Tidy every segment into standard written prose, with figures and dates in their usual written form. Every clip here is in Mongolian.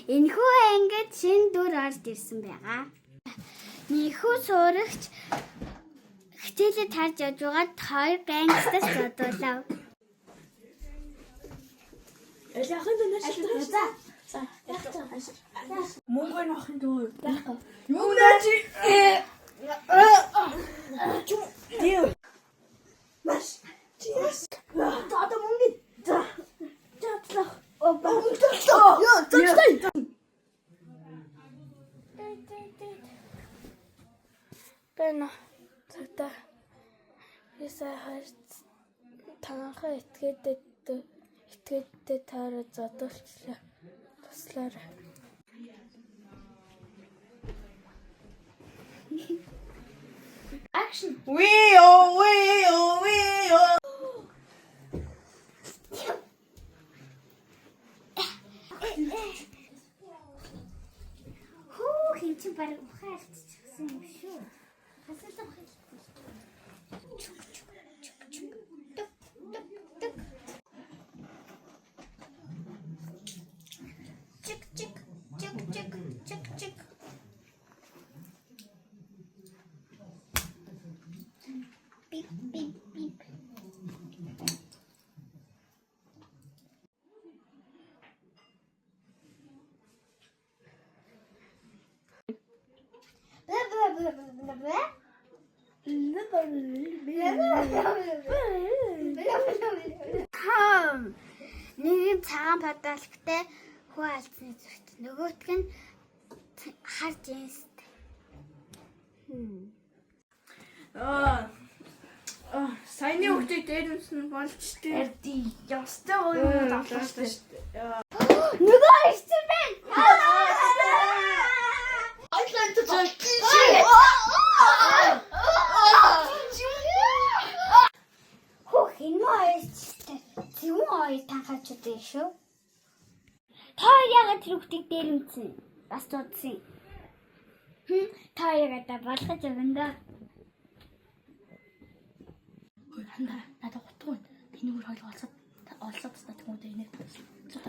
Энэхүү ангид шинэ дүр орж ирсэн байгаа. Нөхөө суурагч хичээлээ тарж явж байгаад хоёр гангстер зодуулав. Яахан дэнэш. За. Мөнгө нөхөн дөө. Юу наач? Дио. Маш. Чиэс. Тата мөнгө. За. Чатлах. Ёо, тачтай. Бэна. Цагтаа. Ясаа харц. Танхаа этгээдтэй таараа задуулчлаа. Туслаарай. Action. Wee-oh. Хинчин бараг ухаалцчихсан юм шүү. Хасалт чик. Beep. Нэг цагаан падалгтай хүү алдсны зүрт. Нөгөөтг нь хар джинстэй. Саяны хүүхдийг дээрэмсэн болж тээ. Эрди ястай гоё давталтай шүү дээ. Нөгөө ирсэн байна. Зүүн хоёр танхаач үү шүү. Та яагаад тэр хүүхдийг дээрэмсэн? Бас дуудсан. Та яагаад болгож өгөндөө? Надад утга байна. Тэний өөр хоёул олсод та хүмүүдээ инээд. За.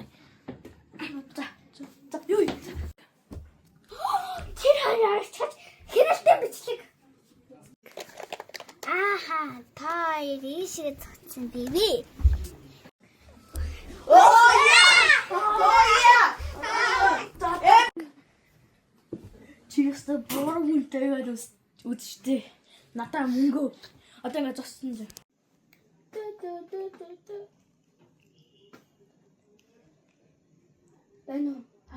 Юу? Тэр хоёр арчиж хэрэлтэй бичлэг. Ааха, та хоёр ийшээ цогцсон бивэ. Чигээс бороо хүнтэйгээр үзчихтэй. Надаа мөнгө. Одоо ингэ зогссон зэ. Бэнэ.